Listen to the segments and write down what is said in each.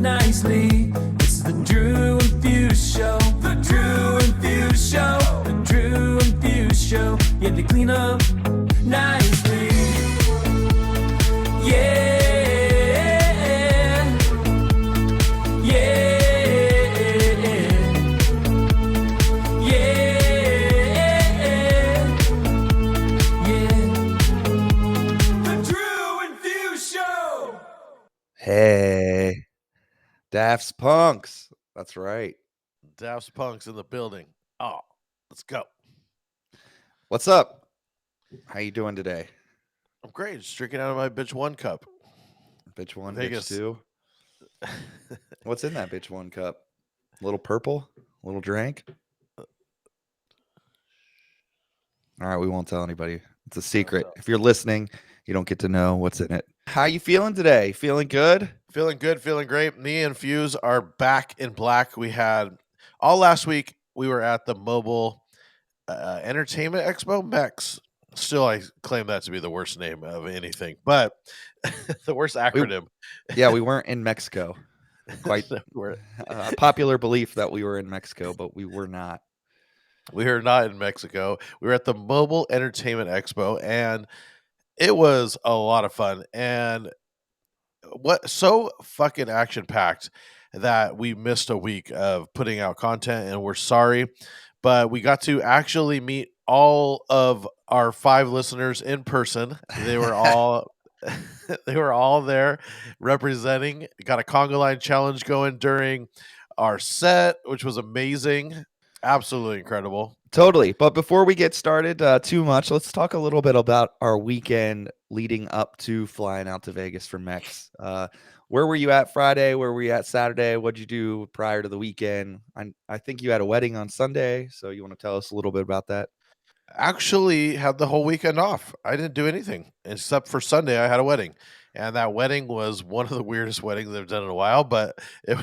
nicely. It's the Drew and Fuse Show. The Drew and Fuse Show. The Drew and Fuse Show. Yeah, they clean up nicely. Yeah. Hey, Daft Punks. That's right. Daft Punk's in the building. Oh, let's go. What's up? How you doing today? I'm great. Just drinking out of my bitch one cup. Bitch one, Vegas. bitch two. What's in that bitch one cup? A little purple? A little drink? All right, we won't tell anybody. It's a secret. If you're listening, you don't get to know what's in it. How you feeling today? Feeling good? Feeling good, feeling great. Me and Fuse are back in black. We had all last week. We were at the Mobile Entertainment Expo, MEX. Still, I claim that to be the worst name of anything, but the worst acronym. We weren't in Mexico. Quite a popular belief that we were in Mexico, but we were not. We are not in Mexico. We were at the Mobile Entertainment Expo, and it was a lot of fun. And what so fucking action packed that we missed a week of putting out content, and we're sorry, but we got to actually meet all of our 5 listeners in person. They were all there representing. Got a conga line challenge going during our set, which was amazing. Absolutely incredible. Totally. But before we get started too much, let's talk a little bit about our weekend leading up to flying out to Vegas for MEX. Where were you at Friday? Where were you at Saturday? What'd you do prior to the weekend? I think you had a wedding on Sunday, so you want to tell us a little bit about that? Actually had the whole weekend off. I didn't do anything except for Sunday. I had a wedding, and that wedding was one of the weirdest weddings I've done in a while, but it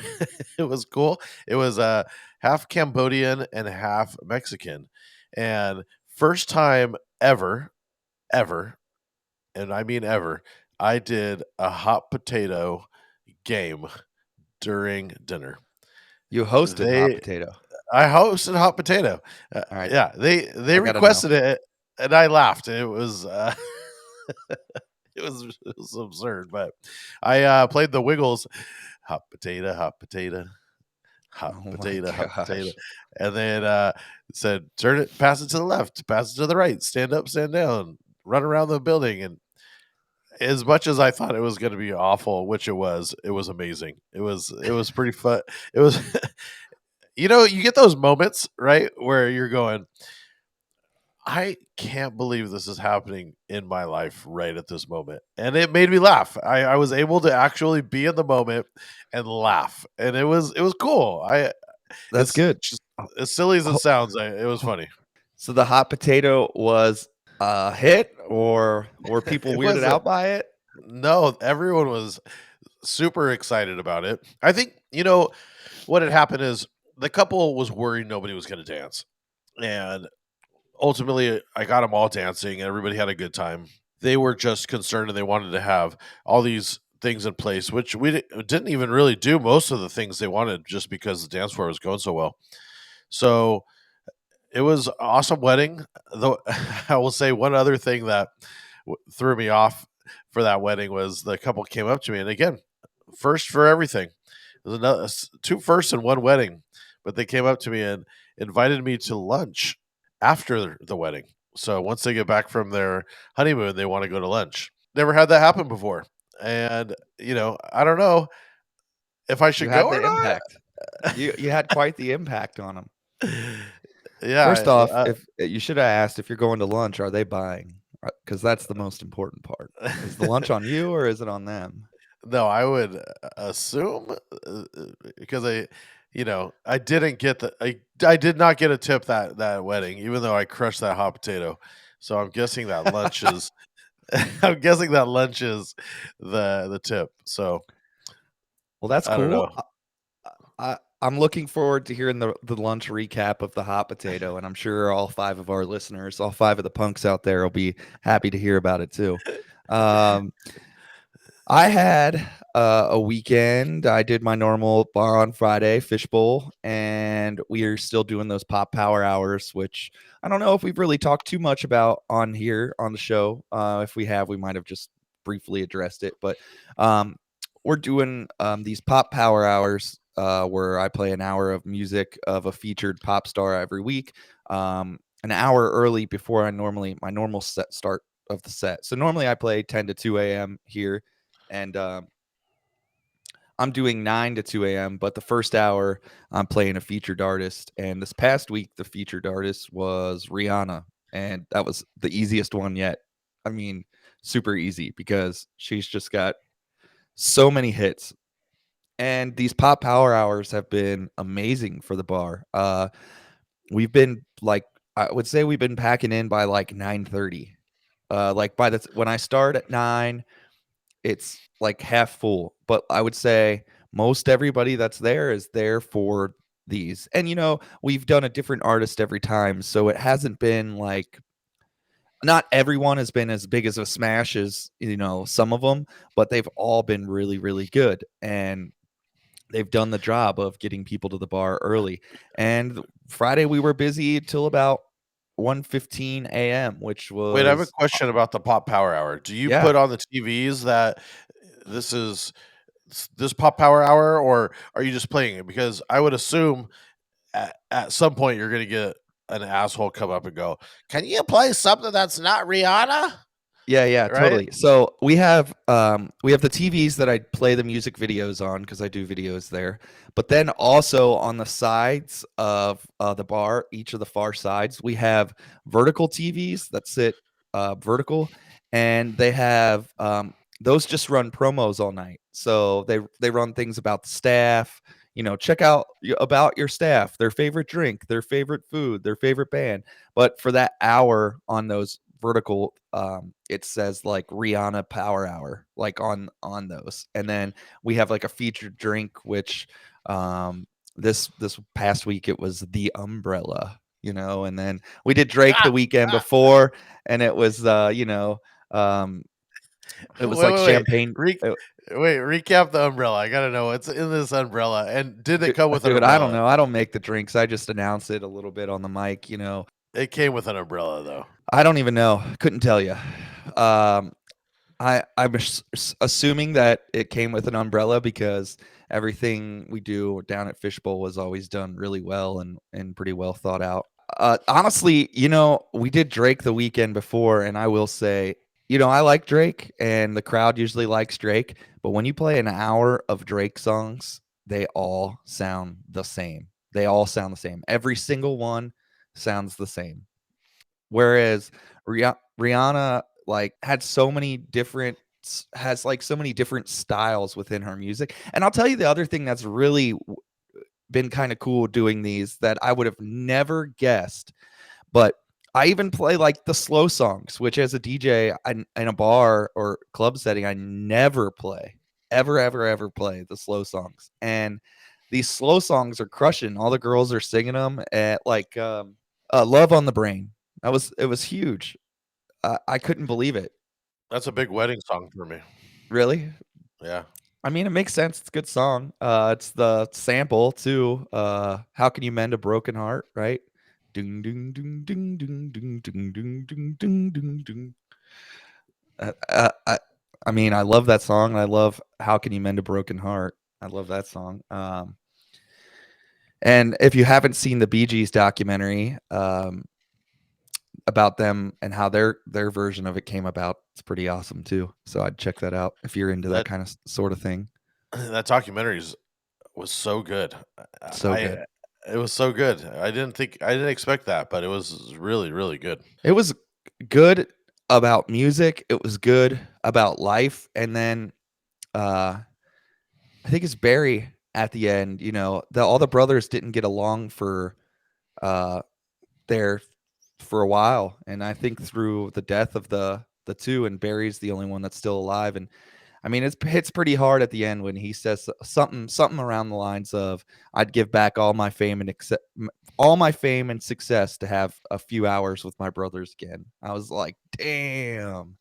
was cool. It was half Cambodian and half Mexican, and first time ever, and I mean ever, I did a hot potato game during dinner. You hosted hot potato. I hosted hot potato. All right. Yeah, they requested it, and I laughed. It was it was absurd, but I played the Wiggles, hot potato, hot potato, hot potato, hot potato, and then said, "Turn it, pass it to the left, pass it to the right, stand up, stand down, run around the building." And as much as I thought it was going to be awful, which it was amazing. It was pretty fun. It was. You know, you get those moments, right, where you're going, I can't believe this is happening in my life right at this moment. And it made me laugh. I was able to actually be in the moment and laugh. And it was cool. That's good. Just, as silly as it sounds, it was funny. So the hot potato was a hit, or were people weirded out by it? No, everyone was super excited about it. I think, you know, what had happened is the couple was worried nobody was going to dance. And ultimately, I got them all dancing and everybody had a good time. They were just concerned and they wanted to have all these things in place, which we didn't even really do most of the things they wanted just because the dance floor was going so well. So it was an awesome wedding. Though I will say one other thing that threw me off for that wedding was the couple came up to me, and again, first for everything. It was 2 firsts and 1 wedding. But they came up to me and invited me to lunch after the wedding. So once they get back from their honeymoon, they want to go to lunch. Never had that happen before. And, you know, I don't know if I should go or not. Impact. You had quite the impact on them. Yeah. First off, if you should have asked if you're going to lunch, are they buying? Because that's the most important part. Is the lunch on you or is it on them? No, I would assume because I didn't get I did not get a tip that wedding, even though I crushed that hot potato. So I'm guessing that lunch is the tip. So, well, that's cool. I'm looking forward to hearing the lunch recap of the hot potato, and I'm sure all 5 of our listeners, all 5 of the punks out there, will be happy to hear about it too. I had a weekend. I did my normal bar on Friday, fishbowl, and we are still doing those pop power hours, which I don't know if we've really talked too much about on here on the show. If we have, we might have just briefly addressed it, but um, we're doing these pop power hours where I play an hour of music of a featured pop star every week, an hour early before my normal set start of the set. So normally I play 10 to 2 a.m. here, and I'm doing 9 to 2 a.m. But the first hour I'm playing a featured artist, and this past week the featured artist was Rihanna, and that was the easiest one yet. I mean, super easy because she's just got so many hits, and these pop power hours have been amazing for the bar. We've been like, I would say we've been packing in by like 9:30. Like when I start at 9, it's like half full, but I would say most everybody that's there is there for these. And we've done a different artist every time, so it hasn't been like, not everyone has been as big as a smash as some of them, but they've all been really, really good, and they've done the job of getting people to the bar early. And Friday we were busy till about 1:15 a.m., which Wait, I have a was question about the pop power hour. Do you yeah. put on the TVs that this is this pop power hour, or are you just playing it? Because I would assume at some point you're going to get an asshole come up and go, "Can you play something that's not Rihanna?" Yeah, Right? totally. So we have the TVs that I play the music videos on because I do videos there. But then also on the sides of the bar, each of the far sides, we have vertical TVs that sit vertical, and they have those just run promos all night. So they run things about the staff. Check out about your staff, their favorite drink, their favorite food, their favorite band. But for that hour on those vertical, it says like Rihanna Power Hour, like on those. And then we have like a featured drink, which this past week it was the Umbrella, and then we did Drake the weekend before, and it was um it was Wait, like wait, wait. champagne. Wait, recap the umbrella. I gotta know what's in this umbrella, and did it come with an Dude, I don't umbrella? know. I don't make the drinks. I just announce it a little bit on the mic. It came with an umbrella, though. I don't even know. Couldn't tell you. Um, I'm assuming that it came with an umbrella because everything we do down at Fishbowl was always done really well and pretty well thought out. Honestly, we did Drake the weekend before, and I will say, I like Drake, and the crowd usually likes Drake. But when you play an hour of Drake songs, they all sound the same. They all sound the same. Every single one sounds the same. Whereas Rihanna like had so many different has like so many different styles within her music. And I'll tell you the other thing that's really been kind of cool doing these that I would have never guessed, but I even play like the slow songs, which as a DJ in a bar or club setting, I never play, ever play the slow songs. And these slow songs are crushing. All the girls are singing them at like "Love on the Brain." It was huge. I couldn't believe it. That's a big wedding song for me. Really? Yeah. I mean, it makes sense. It's a good song. It's the sample too. How can you mend a broken heart? Right? Ding ding ding ding ding ding ding ding ding ding ding ding. Uh, uh, I, I mean, I love that song. I love "How Can You Mend a Broken Heart." I love that song. And if you haven't seen the Bee Gees documentary, about them and how their version of it came about, it's pretty awesome too. So I'd check that out if you're into that That kind of sort of thing. that documentary was so good. So good. It was so good. I didn't expect that, but it was really, really good. It was good about music. It was good about life. And then I think it's Barry at the end. All the brothers didn't get along for uh, there for a while, and I think through the death of the two, and Barry's the only one that's still alive. And I mean, it hits pretty hard at the end when he says something around the lines of, "I'd give back all my fame and success to have a few hours with my brothers again." I was like, "Damn!"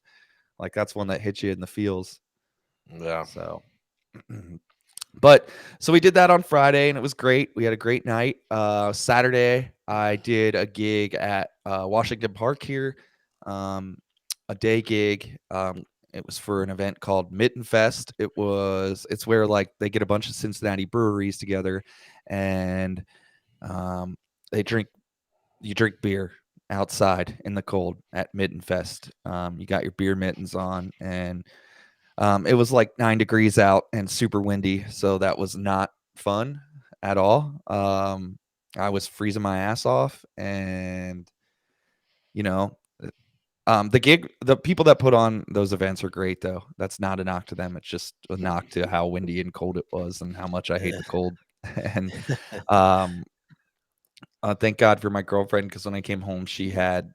Like that's one that hits you in the feels. Yeah. So, but so we did that on Friday and it was great. We had a great night. Saturday, I did a gig at Washington Park here, um, a day gig. It was for an event called Mitten Fest. It's where like they get a bunch of Cincinnati breweries together, and um, they drink you drink beer outside in the cold at Mitten Fest. You got your beer mittens on, and it was like 9 degrees out and super windy, so that was not fun at all. I was freezing my ass off, and you know, the people that put on those events are great, though. That's not a knock to them. It's just a knock to how windy and cold it was, and how much I hate the cold. And um, thank God for my girlfriend, because when I came home, she had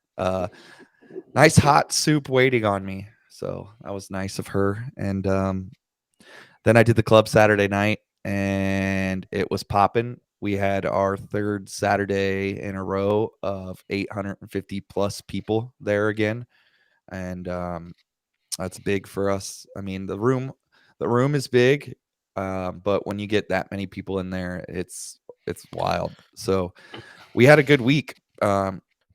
nice hot soup waiting on me. So that was nice of her. And then I did the club Saturday night, and it was popping. We had our third Saturday in a row of 850 plus people there again, and that's big for us. I mean, the room is big, but when you get that many people in there, it's wild. So we had a good week.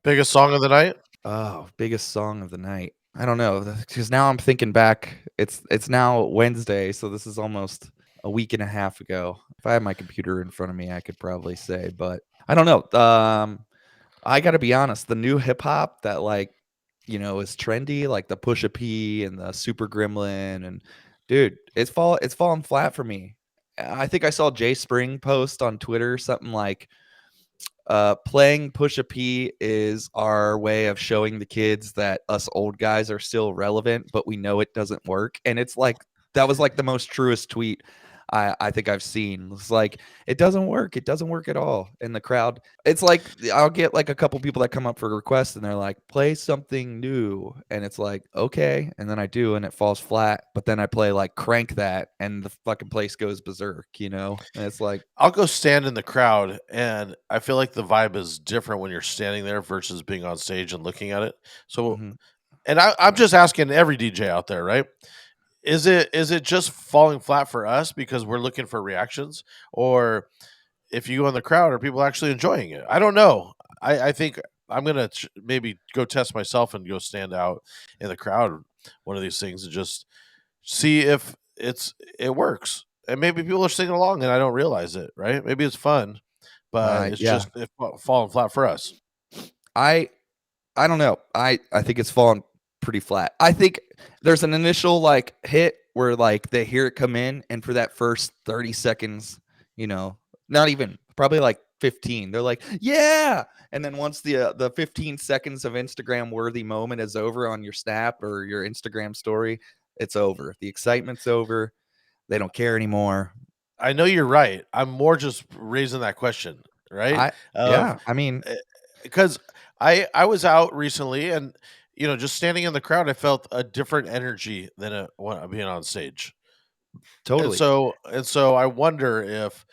Biggest song of the night? Oh, biggest song of the night. I don't know, because now I'm thinking back. It's now Wednesday, so this is almost a week and a half ago. If I had my computer in front of me, I could probably say, but I don't know. I got to be honest. The new hip hop that is trendy, like the Pusha P and the Super Gremlin, and dude, it's fallen flat for me. I think I saw Jay Spring post on Twitter something like playing Pusha P is our way of showing the kids that us old guys are still relevant, but we know it doesn't work. And it's like that was like the most truest tweet I think I've seen. It's like it doesn't work. It doesn't work at all in the crowd. It's like I'll get like a couple people that come up for requests and they're like, play something new. And it's like, okay. And then I do and it falls flat. But then I play like crank that and the fucking place goes berserk, you know? And it's like, I'll go stand in the crowd, and I feel like the vibe is different when you're standing there versus being on stage and looking at it. So, mhm. and I'm just asking every DJ out there, right? Is it just falling flat for us because we're looking for reactions, or if you go in the crowd, are people actually enjoying it? I don't know. I think I'm gonna maybe go test myself and go stand out in the crowd one of these things and just see if it works. And maybe people are singing along and I don't realize it, right? Maybe it's fun, but it's Yeah. just falling flat for us. I I don't know. I think it's fallen pretty flat. I think there's an initial like hit where like they hear it come in, and for that first 30 seconds, not even probably like 15, they're like, "Yeah!" And then once the 15 seconds of Instagram worthy moment is over on your Snap or your Instagram story, it's over. The excitement's over. They don't care anymore. I know you're right. I'm more just raising that question, right? I Of Yeah, I mean, because I was out recently and just standing in the crowd, I felt a different energy than when being on stage. And totally. so I wonder if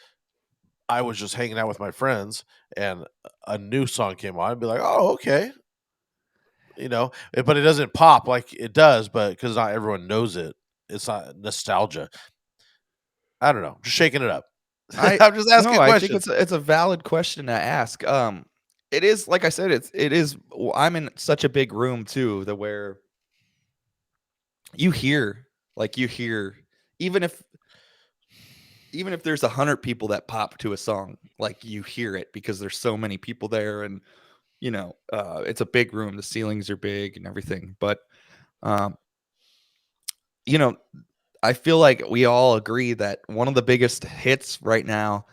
I was just hanging out with my friends and a new song came on, I'd be like, "Oh, okay." But it doesn't pop like it does, but because not everyone knows it, it's not nostalgia. I don't know, just shaking it up. I I'm just No, asking I think questions. it's a valid question to ask. It is like I said, I'm in such a big room too, that where you hear you hear even if there's 100 people that pop to a song, like you hear it because there's so many people there, and it's a big room. The ceilings are big and everything, but um, you know, I feel like we all agree that one of the biggest hits right now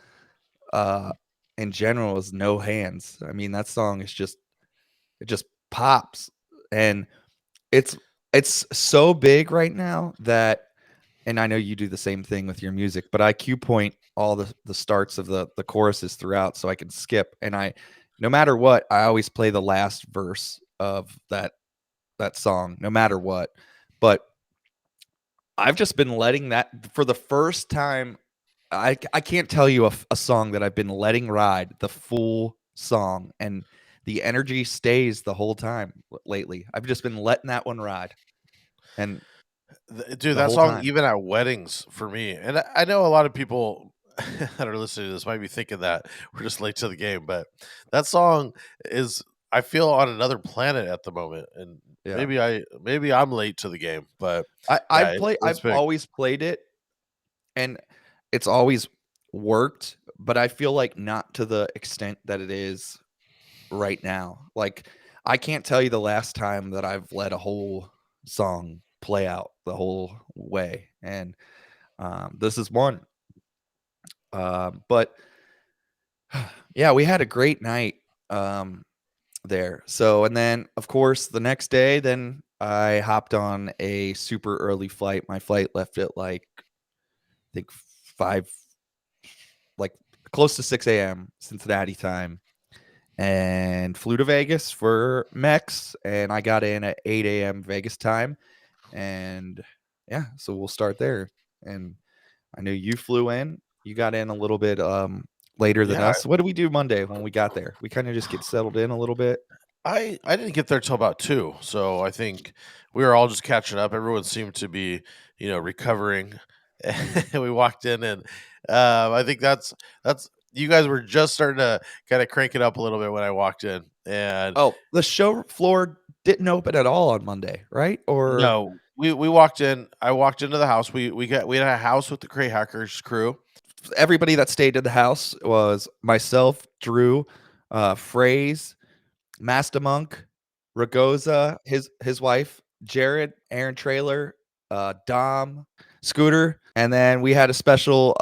uh in general is No Hands. I mean, that song is just it just pops, and it's it's so big right now that, and I know you do the same thing with your music, but I cue point all the starts of the choruses throughout so I can skip, and I no matter what, I always play the last verse of that song no matter what. But I've just been letting that for the first time. I can't tell you a song that I've been letting ride the full song, and the energy stays the whole time lately. I've just been letting that one ride. And Dude, the that whole song, time. even at weddings for me, and I know a lot of people that are listening to this might be thinking that we're just late to the game, but that song is, I feel, on another planet at the moment, and Yeah. maybe I'm late to the game, but yeah, it's I've big. always played it, and it's always worked, but I feel like not to the extent that it is right now. Like, I can't tell you the last time that I've let a whole song play out the whole way, and this is one. But yeah, we had a great night there. So, and then of course the next day, then I hopped on a super early flight. My flight left at like I think 5, like close to 6 a.m. Cincinnati time, and flew to Vegas for MEX, and I got in at 8 a.m. Vegas time, and yeah, so we'll start there. And I knew you flew in. You got in a little bit later than Yeah, us. What did we do Monday when we got there? We kind of just get settled in a little bit. I didn't get there till about 2, so I think we were all just catching up. Everyone seemed to be, recovering. And we walked in, and I think that's you guys were just starting to kind of crank it up a little bit when I walked in, and Oh, the show floor didn't open at all on Monday, right? Or no, we walked in. I walked into the house. We had a house with the Cray Hackers crew. everybody that stayed in the house was myself, Drew, Phrase, Master Monk, Ragoza, his wife, Jared, Aaron Trailer, Dom, Scooter, and then we had a special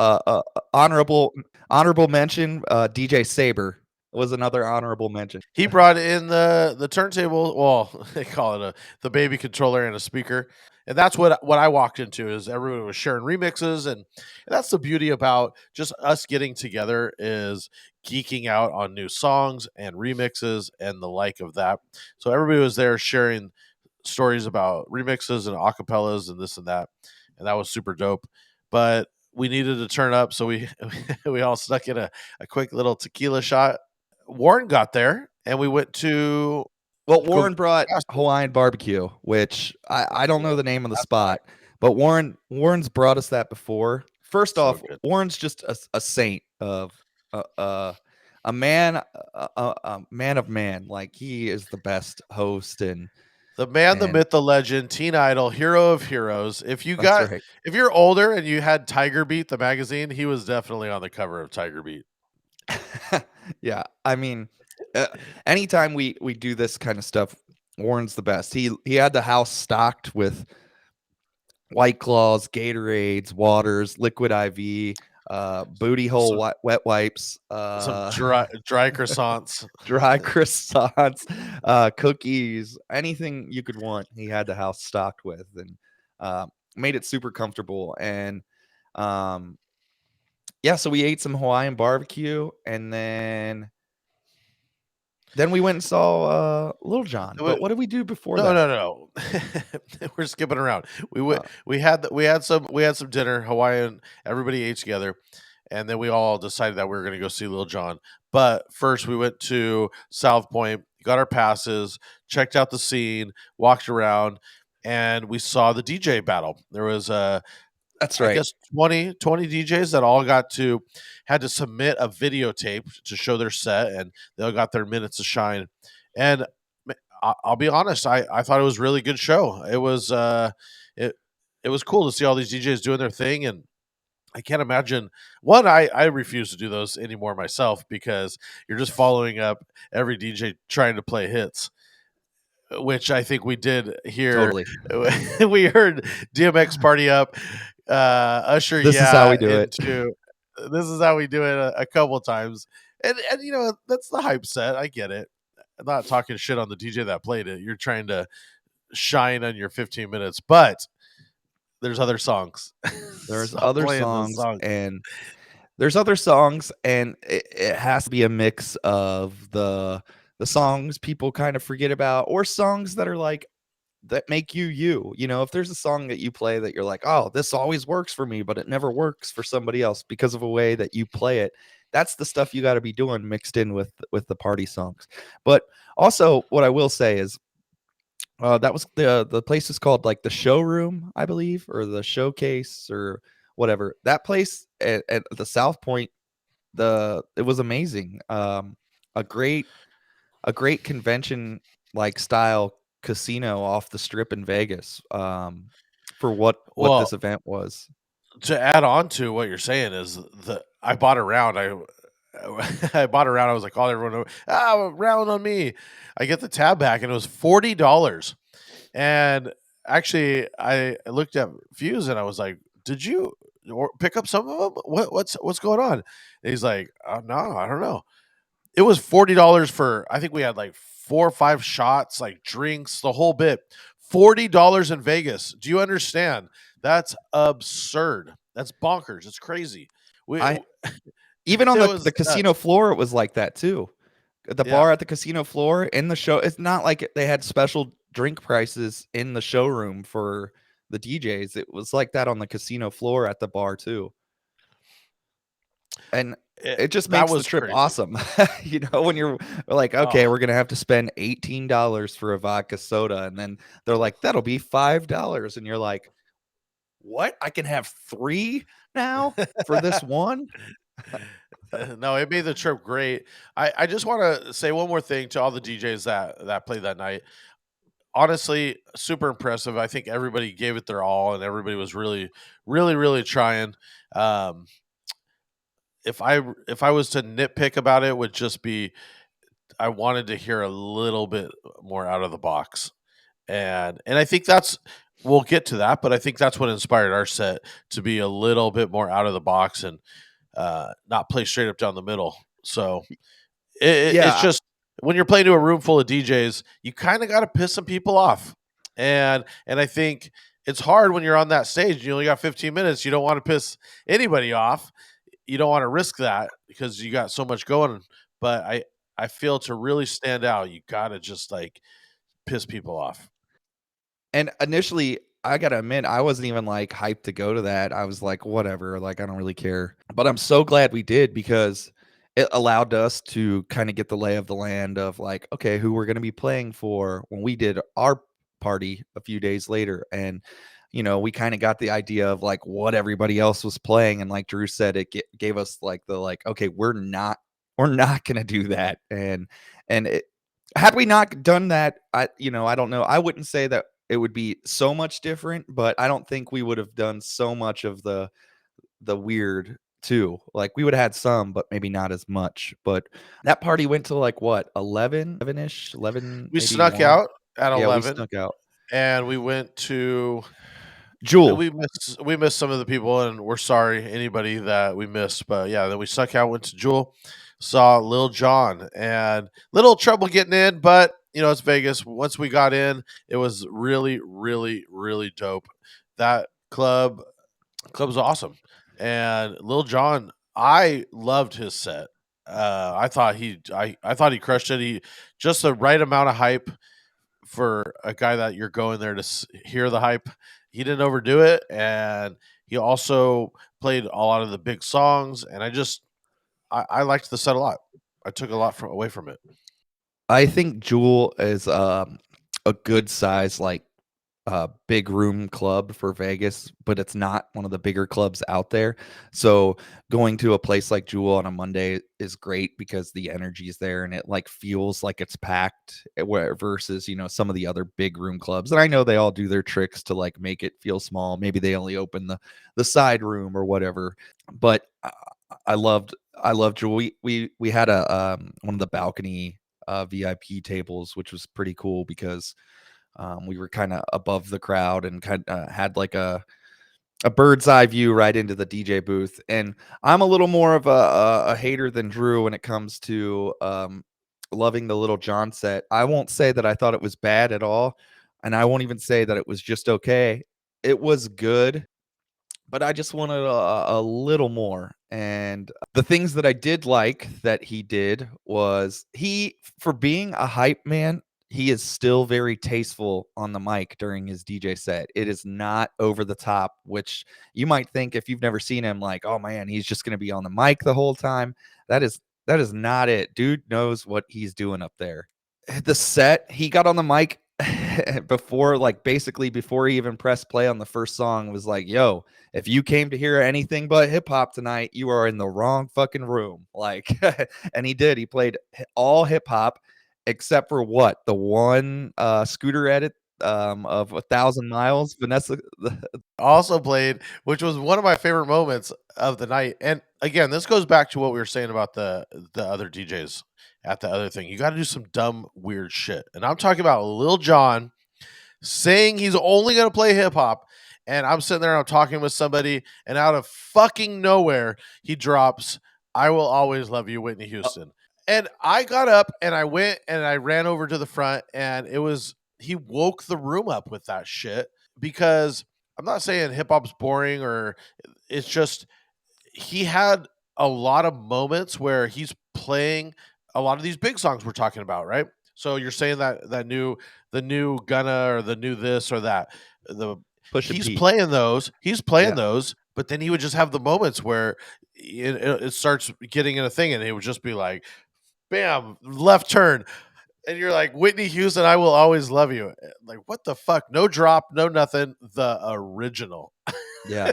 honorable mention. DJ Saber was another honorable mention. He brought in the turntable. Well, they call it the baby controller and a speaker, and that's what I walked into. Is everyone was sharing remixes, and that's the beauty about just us getting together, is geeking out on new songs and remixes and the like of that. So everybody was there sharing stories about remixes and acapellas and this and that, and that was super dope. But we needed to turn up, so we we all snuck in a quick little tequila shot. Warren got there, and we went to Well, go Warren brought faster. Hawaiian barbecue, which I don't know the name of the That's spot, but Warren's brought us that before. First so off, good. Warren's just a saint of uh, uh, a man, a man of man. Like, he is the best host, The man, the and myth, the legend, teen idol, hero of heroes. that's right. If you're older and you had Tiger Beat, the magazine, he was definitely on the cover of Tiger Beat. Yeah, I mean, uh, anytime we do this kind of stuff, Warren's the best. He had the house stocked with White Claws, Gatorades, waters, liquid IV, booty hole Some wet wipes, some dry croissants. dry croissants, cookies, anything you could want. He had the house stocked with, and made it super comfortable. And um, yeah, so we ate some Hawaiian barbecue, and then we went and saw Little John. It wa- But what did we do before No, that? no, no. We're skipping around. Uh, We had some dinner Hawaiian. Everybody ate together, and then we all decided that we were going to go see Lil Jon. But first, we went to South Point, got our passes, checked out the scene, walked around, and we saw the DJ battle. There was that's I right. guess 20 DJs that all had to submit a videotape to show their set, and they all got their minutes to shine. And I'll be honest, I thought it was a really good show. It it was cool to see all these DJs doing their thing, and I can't imagine one. I refuse to do those anymore myself, because you're just following up every DJ trying to play hits, which I think we did here. Totally. We heard DMX Party Up, Usher This is how Yeah we do it. into This Is How We Do It a couple times. And that's the hype set. I get it. I'm not talking shit on the DJ that played it. You're trying to shine on your 15 minutes, but there's other songs. There's Stop other playing those songs, songs. and it has to be a mix of the songs people kind of forget about, or songs that are like that make you. If there's a song that you play that you're like, oh, this always works for me, but it never works for somebody else because of a way that you play it. That's the stuff you got to be doing mixed in with the party songs. But also, what I will say is, That was the place is called like the showroom, I believe, or the showcase or whatever. That place at the South Point, it was amazing. A great a great convention like style casino off the strip in Vegas. For what Well, this event was. to add on to what you're saying is I bought a round. I bought a round. I was like, call everyone over. Round on me. I get the tab back and it was $40. And actually, I looked at Fuse and I was like, "Did you pick up some of them? What's going on?" And he's like, "No, I don't know." It was $40 for. I think we had like 4 or 5 shots, like drinks, the whole bit. $40 in Vegas. Do you understand? That's absurd. That's bonkers. It's crazy. We I Even on it the was casino nuts. floor, it was like that too. The Yeah. bar at the casino floor in the show, it's not like they had special drink prices in the showroom for the DJs. It was like that on the casino floor at the bar too. And it just That makes the was trip crazy. awesome. When you're like, okay, Oh, we're gonna have to spend $18 for a vodka soda, and then they're like, that'll be $5, and you're like, what? I can have 3 now for this one? no, it made the trip great. I just want to say one more thing to all the DJs that played that night. Honestly, super impressive. I think everybody gave it their all, and everybody was really, really, really trying. Um, if I was to nitpick about it, would just be I wanted to hear a little bit more out of the box, and I think that's we'll get to that, but I think that's what inspired our set to be a little bit more out of the box and not play straight up down the middle. So it's Yeah, just when you're playing to a room full of DJs, you kind of got to piss some people off, and I think it's hard when you're on that stage. You only got 15 minutes. You don't want to piss anybody off. You don't want to risk that because you got so much going. But I feel to really stand out, you got to just like piss people off. and initially, I gotta admit, I wasn't even, like, hyped to go to that. I was like, "Whatever, like, I don't really care." But I'm so glad we did because it allowed us to kinda get the lay of the land of, like, okay, who we're gonna be playing for when we did our party a few days later, and, we kinda got the idea of, like, what everybody else was playing, and like Drew said, it gave us, like, "Okay, we're not gonna do that," and it had we not done that, I don't know. I wouldn't say that it would be so much different, but I don't think we would have done so much of the weird too. Like we would have had some, but maybe not as much. But that party went to like what, 11-ish, 11, We maybe snuck 1. out at Yeah, we 11, snuck out. and we went to Jewel. we missed some of the people, and we're sorry anybody that we missed. But yeah, then we snuck out, went to Jewel, saw Lil Jon, and little trouble getting in, but it's Vegas. Once we got in, it was really, really, really dope. That club's awesome, and Lil Jon, I loved his set. I thought he crushed it. He just the right amount of hype for a guy that you're going there to hear the hype. He didn't overdo it, and he also played a lot of the big songs. And I liked the set a lot. I took a lot away from it. I think Jewel is a good size, like big room club for Vegas, but it's not one of the bigger clubs out there. So going to a place like Jewel on a Monday is great because the energy is there and it like feels like it's packed versus, some of the other big room clubs. And I know they all do their tricks to like make it feel small. Maybe they only open the side room or whatever. But I loved Jewel. We had a one of the balcony VIP tables, which was pretty cool because we were kind of above the crowd and kind of had like a bird's eye view right into the DJ booth. And I'm a little more of a hater than Drew when it comes to loving the Little John set. I won't say that I thought it was bad at all, and I won't even say that it was just okay. It was good, but I just wanted a little more. And the things that I did like that he did was for being a hype man, he is still very tasteful on the mic during his DJ set. It is not over the top, which you might think if you've never seen him, like, oh man, he's just going to be on the mic the whole time. That is not it. Dude knows what he's doing up there. The set, he got on the mic before, like basically before he even pressed play on the first song, was like, "Yo, if you came to hear anything but hip hop tonight, you are in the wrong fucking room." Like, and he did. He played all hip hop except for what, the one Scooter edit of 1,000 miles. Vanessa, Also played, which was one of my favorite moments of the night. And again, this goes back to what we were saying about the other DJs at the other thing. You got to do some dumb, weird shit. And I'm talking about Lil Jon saying he's only going to play hip hop. And I'm sitting there, I'm talking with somebody, and out of fucking nowhere, he drops, "I Will Always Love You, Whitney Houston." And I got up and I went and I ran over to the front, and he woke the room up with that shit. Because I'm not saying hip hop's boring, or it's just he had a lot of moments where he's playing a lot of these big songs we're talking about, right? So you're saying that the new Gunna or the new this or that, the Pusha P. he's playing Yeah, those, but then he would just have the moments where it starts getting in a thing, and it would just be like, bam, left turn, and you're like, "Whitney Houston, I will always love you." Like, what the fuck? No drop, no nothing. The original. yeah,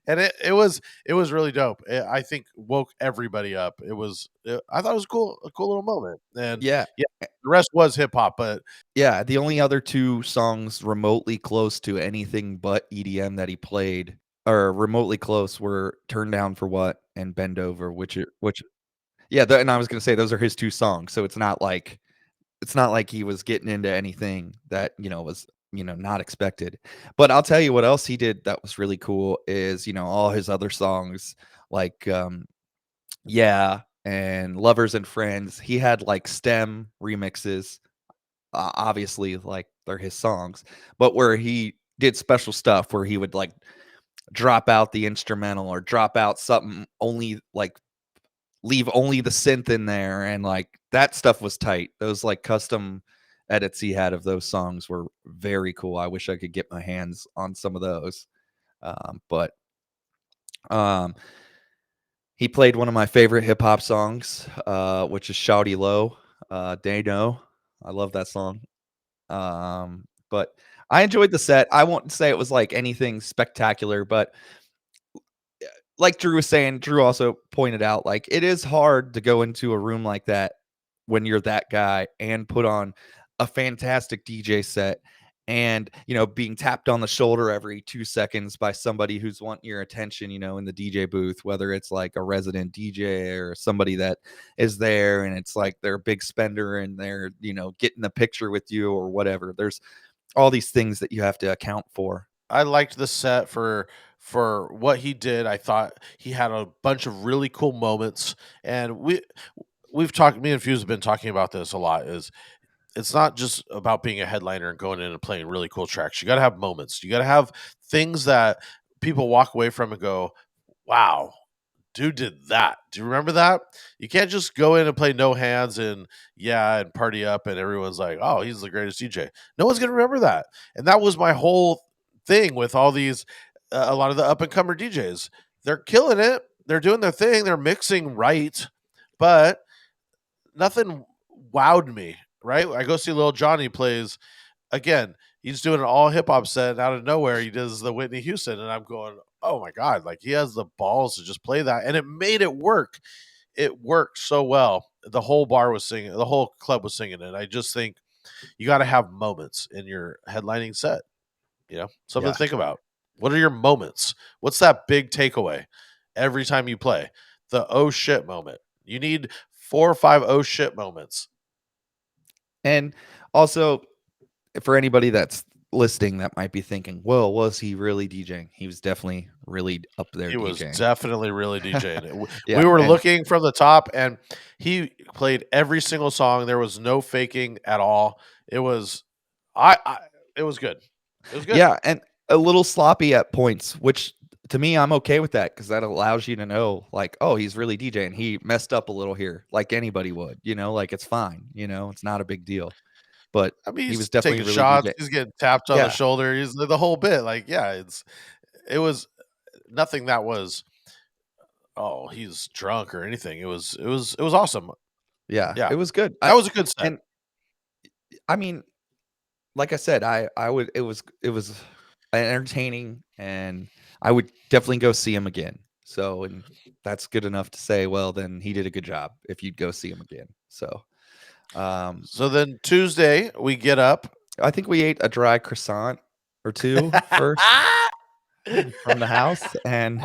And it was really dope. I think woke everybody up. I thought it was cool, a cool little moment. And yeah. yeah, the rest was hip hop, but Yeah, the only other 2 songs remotely close to anything but EDM that he played, or remotely close, were "Turn Down for What" and "Bend Over," which yeah, and I was gonna say those are his 2 songs, so it's not like he was getting into anything that, was, not expected. But I'll tell you what else he did that was really cool is, all his other songs, like, Yeah, and "Lovers and Friends," he had, like, STEM remixes, obviously, like, they're his songs, but where he did special stuff where he would, like, drop out the instrumental or drop out something, only like leave only the synth in there, and like that stuff was tight. Those like custom edits he had of those songs were very cool. I wish I could get my hands on some of those. But um he played one of my favorite hip hop songs, which is "Shawty Low." They Know. I love that song. But I enjoyed the set. I won't say it was like anything spectacular, but like Drew was saying, Drew also pointed out, like, it is hard to go into a room like that when you're that guy and put on a fantastic DJ set and, being tapped on the shoulder every 2 seconds by somebody who's wanting your attention, in the DJ booth, whether it's like a resident DJ or somebody that is there and it's like they're a big spender and they're, getting a picture with you or whatever. There's all these things that you have to account for. I liked the set for what he did. I thought he had a bunch of really cool moments, and we've talked. Me and Fuse have been talking about this a lot. Is it's not just about being a headliner and going in and playing really cool tracks. You got to have moments. You got to have things that people walk away from and go, "Wow, dude did that." Do you remember that? You can't just go in and play no hands and party up and everyone's like, "Oh, he's the greatest DJ." No one's gonna remember that. And that was my whole thing with all these, a lot of the up and comer DJs. They're killing it. They're doing their thing. They're mixing right, but nothing wowed me. Right? I go see Lil Johnny plays again. He's doing an all hip hop set, and out of nowhere he does the Whitney Houston, and I'm going, "Oh my god!" Like he has the balls to just play that, and it made it work. It worked so well. The whole bar was singing, the whole club was singing it. I just think you got to have moments in your headlining set. Something Yeah. to think about. What are your moments? What's that big takeaway every time you play? The oh shit moment. You need 4 or 5 oh shit moments. And also, for anybody that's listening that might be thinking, well, was he really DJing? He was definitely really up there He was DJing. definitely really DJing it. Yeah. We were And looking from the top, and he played every single song. There was no faking at all. It was, I it was good. It was good. yeah, and a little sloppy at points, which to me, I'm okay with that because that allows you to know, like, oh, he's really DJing. He messed up a little here, like anybody would, like it's fine, it's not a big deal. But I mean, he he's was definitely taking really shots. DJ. He's getting tapped on the Yeah. shoulder. He's the whole bit. Like, yeah, it was nothing that was, oh, he's drunk or anything. It was awesome. Yeah. Yeah, It was good. that was a good set. And I mean, like I said, I would it was entertaining, and I would definitely go see him again. So, and that's good enough to say, well, then he did a good job if you'd go see him again. So, So then Tuesday we get up. I think we ate a dry croissant or two first from the house, and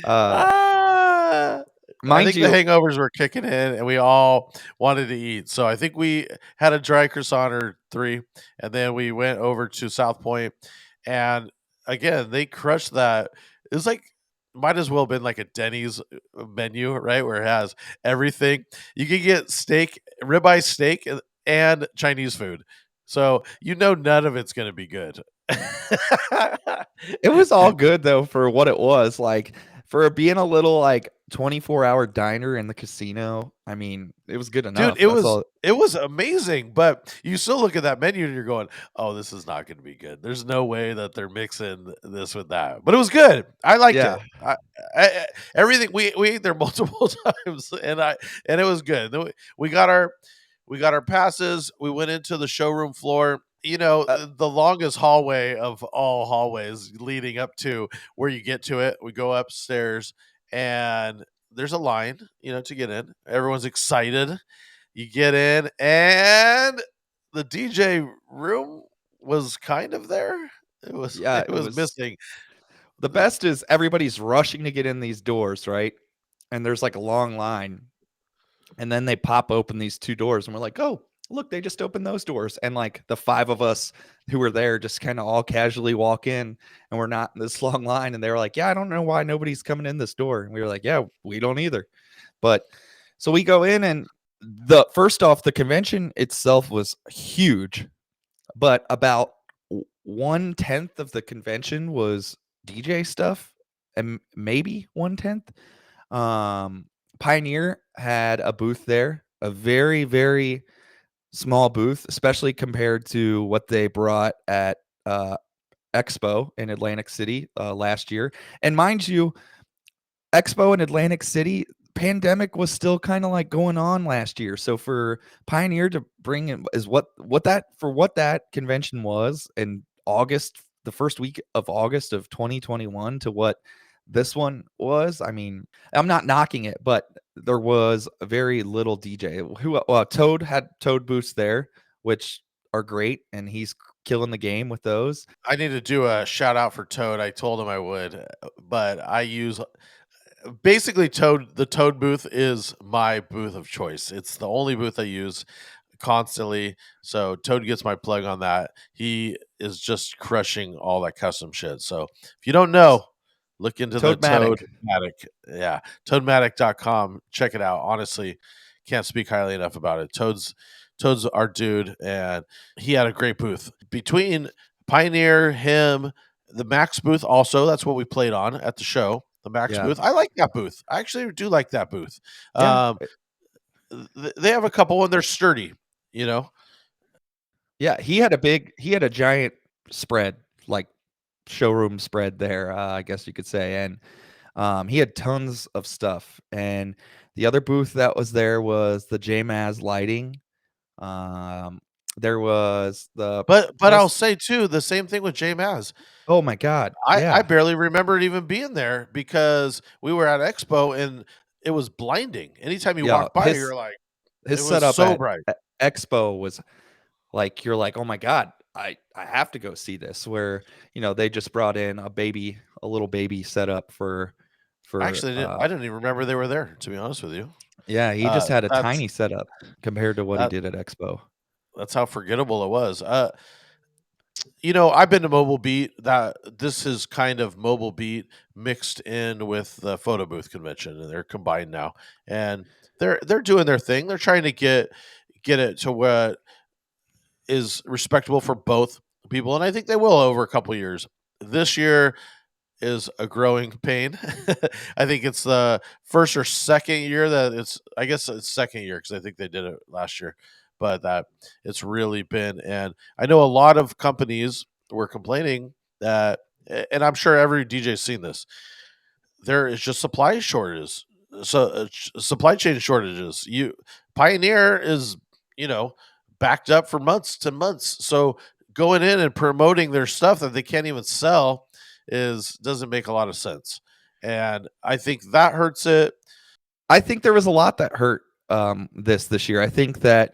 uh, Ah, I mind think the you, hangovers were kicking in, and we all wanted to eat. So I think we had a dry croissant or three, and then we went over to South Point, and again they crushed that. It was like might as well have been like a Denny's menu, right? Where it has everything. You could get steak, ribeye steak, and Chinese food. So you know none of it's going to be good. it was all good though for what it was. Like for it being a little like 24-hour diner in the casino. I mean, it was good Dude, enough. That's all. it was amazing, but you still look at that menu and you're going, "Oh, this is not going to be good. There's no way that they're mixing this with that." But it was good. I liked Yeah, it. I everything we ate there multiple times, and it was good. Then we got our passes. We went into the showroom floor. You know, uh, the longest hallway of all hallways leading up to where you get to it. We go upstairs and there's a line, you know, to get in. Everyone's excited. You get in, and the DJ room was kind of there. yeah. It It was was missing. the best is everybody's rushing to get in these doors, right? And there's like a long line, and then they pop open these two doors, and we're like, oh, look, they just opened those doors, and like the five of us who were there just kind of all casually walk in, and we're not in this long line, and they were like, yeah, I don't know why nobody's coming in this door, and we were like, yeah, we don't either. But so we go in, and the first off, the convention itself was huge, but about 1/10 of the convention was DJ stuff, and maybe 1/10. Um, Pioneer had a booth there, a very, very small booth, especially compared to what they brought at Expo in Atlantic City last year. And mind you, Expo in Atlantic City, pandemic was still kind of like going on last year. So for Pioneer to bring in is what that convention was in August, the first week of August of 2021 to what this one was. I mean, I'm not knocking it, but there was very little DJ. Toad had Toad booths there, which are great, and he's killing the game with those. I need to do a shout out for Toad. I told him I would, but I use basically Toad. The Toad booth is my booth of choice. It's the only booth I use constantly. So Toad gets my plug on that. He is just crushing all that custom shit. So if you don't know, look into the Toadmatic. Toadmatic. Yeah, toadmatic.com. Check it out. Honestly, can't speak highly enough about it. Toad's our dude, and he had a great booth. Between Pioneer, him, the Max booth also, that's what we played on at the show. The Max Yeah. booth. I like that booth. I actually do like that booth. Yeah. Um, they have a couple and they're sturdy, you know. Yeah, he had a giant spread, like showroom spread there, I guess you could say. And he had tons of stuff. And the other booth that was there was the JMAZ lighting. Um, there was the But I'll most say too, the same thing with J Maz. oh my god. I Yeah. barely remembered even being there because we were at Expo and it was blinding. Anytime you Yeah. walked by, you're like, His it was setup so at bright. Expo was like you're like, "Oh my god, I have to go see this." Where, they just brought in a little baby setup for Actually, I didn't even remember they were there. To be honest with you, yeah, he just had a that's tiny setup compared to what he that did at Expo. that's how forgettable it was. You know, I've been to Mobile Beat. That this is kind of Mobile Beat mixed in with the photo booth convention, and they're combined now, and they're doing their thing. They're trying to get it to what is respectable for both people, and I think they will over a couple years. This year is a growing pain. I think it's the first or second year that it's. I guess it's second year because I think they did it last year, but that it's really been. And I know a lot of companies were complaining that, and I'm sure every DJ's seen this. There is just supply shortages, so supply chain shortages. You Pioneer is, you know, backed up for months to months. So going in and promoting their stuff that they can't even sell doesn't make a lot of sense. And I think that hurts it. I think there was a lot that hurt this year. I think that,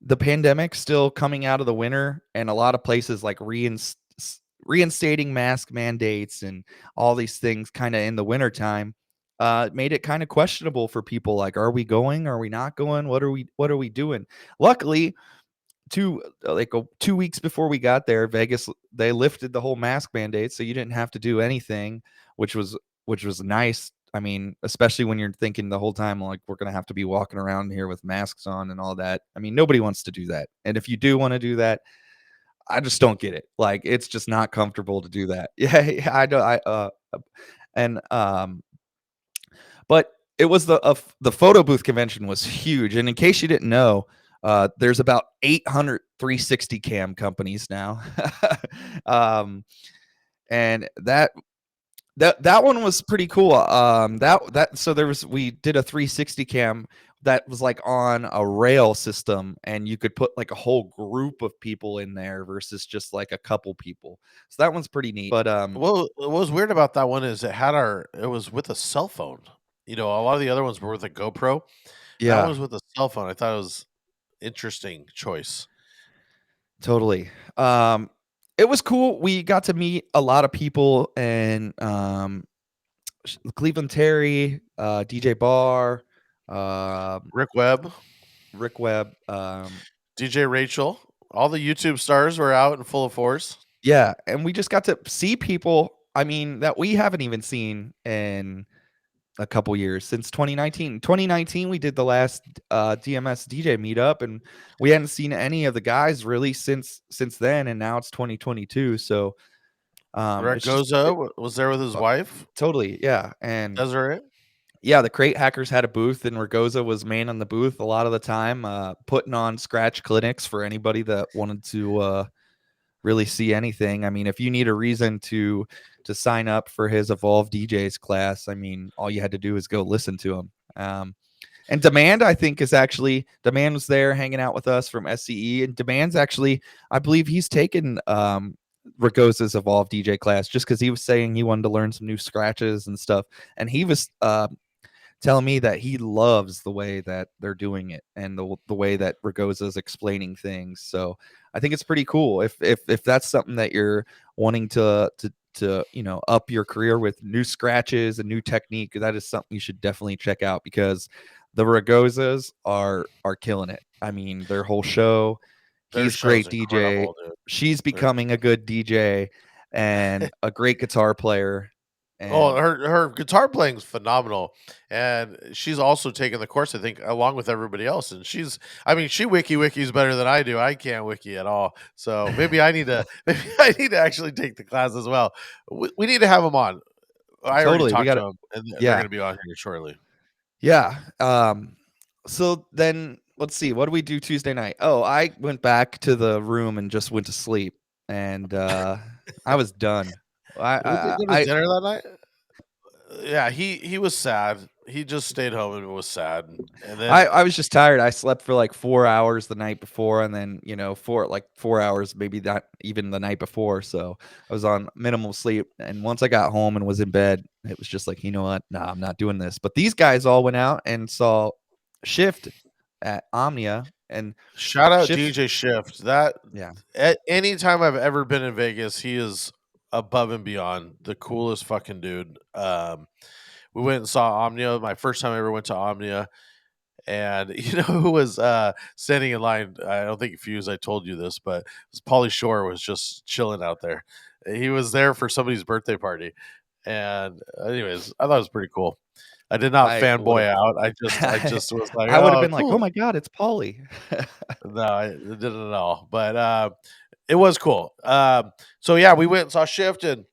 the pandemic still coming out of the winter, and a lot of places like reinstating mask mandates and all these things kind of in the wintertime made it kind of questionable for people. Like, are we going? Are we not going? What are we doing? Luckily, 2 weeks before we got there, Vegas, they lifted the whole mask mandate, so you didn't have to do anything, which was nice. I mean, especially when you're thinking the whole time, like, we're gonna have to be walking around here with masks on and all that. I mean, nobody wants to do that. And if you do want to do that, I just don't get it. Like, it's just not comfortable to do that. Yeah, I know. And but it was the photo booth convention was huge. And in case you didn't know, there's about 800 360 cam companies now. And that one was pretty cool. We did a 360 cam that was like on a rail system, and you could put like a whole group of people in there versus just like a couple people. So that one's pretty neat. But Well, what was weird about that one is it was with a cell phone. A lot of the other ones were with a GoPro. That one yeah, was with a cell phone. I thought it was interesting choice. totally. It was cool. We got to meet a lot of people, and Cleveland Terry, DJ Barr, Rick Webb, Rick Webb. DJ Rachel, all the YouTube stars were out in full force. Yeah, and we just got to see people, I mean, that we haven't even seen in a couple years since 2019. 2019, we did the last DMS DJ meetup, and we hadn't seen any of the guys really since then, and now it's 2022. So it's just Was there with his wife, totally, yeah. And Desiree. yeah, the Crate Hackers had a booth, and Ragoza was man on the booth a lot of the time, putting on scratch clinics for anybody that wanted to really see anything. I mean, if you need a reason to sign up for his Evolve DJs class, I mean, all you had to do is go listen to him. And Demand, I think, Demand was there hanging out with us from SCE, and Demand's actually, I believe he's taken Ragoza's Evolve DJ class just because he was saying he wanted to learn some new scratches and stuff. And he was telling me that he loves the way that they're doing it and the way that Ragoza is explaining things. So I think it's pretty cool. If that's something that you're wanting to up your career with new scratches and new technique, that is something you should definitely check out, because the Ragozas are killing it. I mean, their whole show. He's a great DJ. She's becoming a good DJ and a great guitar player. Oh, And her guitar playing is phenomenal, and she's also taken the course, I think, along with everybody else. And she wikis better than I do. I can't wiki at all, so maybe I need to actually take the class as well. We need to have them on. I already totally, we talked got to to. them, and they're Yeah, going to be on here shortly. yeah. So then let's see. What do we do Tuesday night? Oh, I went back to the room and just went to sleep, and I was done. We did I, go to I dinner that night. Yeah, he was sad. He just stayed home and was sad, and then I was just tired. I slept for like 4 hours the night before, and then 4 hours, maybe not even the night before. So I was on minimal sleep. And once I got home and was in bed, it was just like, you know what? Nah, I'm not doing this. But these guys all went out and saw Shift at Omnia, and shout out Shift. DJ Shift. That Yeah, at any time I've ever been in Vegas, he is above and beyond the coolest fucking dude. We went and saw Omnia. My first time I ever went to Omnia. And you know who was standing in line? I don't think Fuse, I told you this, but Pauly Shore was just chilling out there. He was there for somebody's birthday party. And anyways, I thought it was pretty cool. I did not I would fanboy have. out. I just was like, I would have oh, been like, "Oh cool. my god, it's Pauly." No, I didn't at all. But it was cool. So yeah, we went and saw Shift, and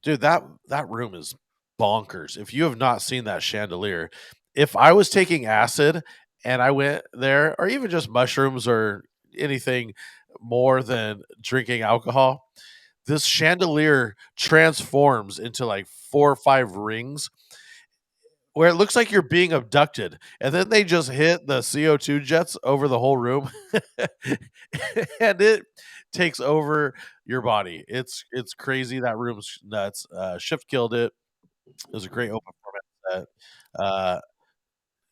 dude, that room is bonkers. If you have not seen that chandelier, if I was taking acid and I went there, or even just mushrooms or anything more than drinking alcohol, this chandelier transforms into like 4 or 5 rings where it looks like you're being abducted, and then they just hit the CO2 jets over the whole room, and it takes over your body. It's crazy. That room's nuts. Shift killed it. It was a great open format set.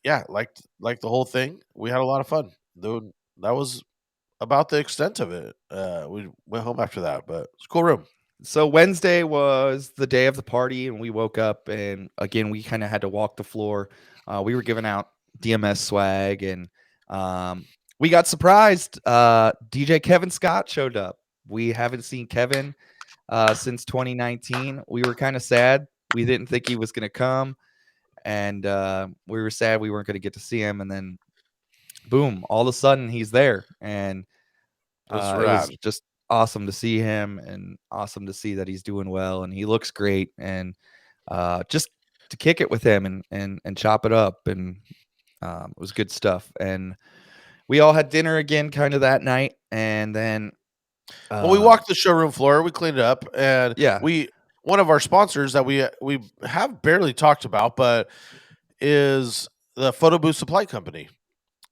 Yeah, liked the whole thing. We had a lot of fun. Dude, that was about the extent of it. We went home after that, but it's a cool room. So Wednesday was the day of the party, and we woke up, and again, we kind of had to walk the floor. We were giving out DMS swag, and we got surprised. DJ Kevin Scott showed up. We haven't seen Kevin since 2019. We were kind of sad. We didn't think he was going to come, and we were sad we weren't going to get to see him. And then, boom! All of a sudden, he's there, and It's it rad. was just awesome to see him and awesome to see that he's doing well and he looks great and just to kick it with him and chop it up and it was good stuff. And we all had dinner again kind of that night and then Well, we walked the showroom floor, we cleaned it up, and yeah, we one of our sponsors that we have barely talked about, but is the Photo Booth Supply Company.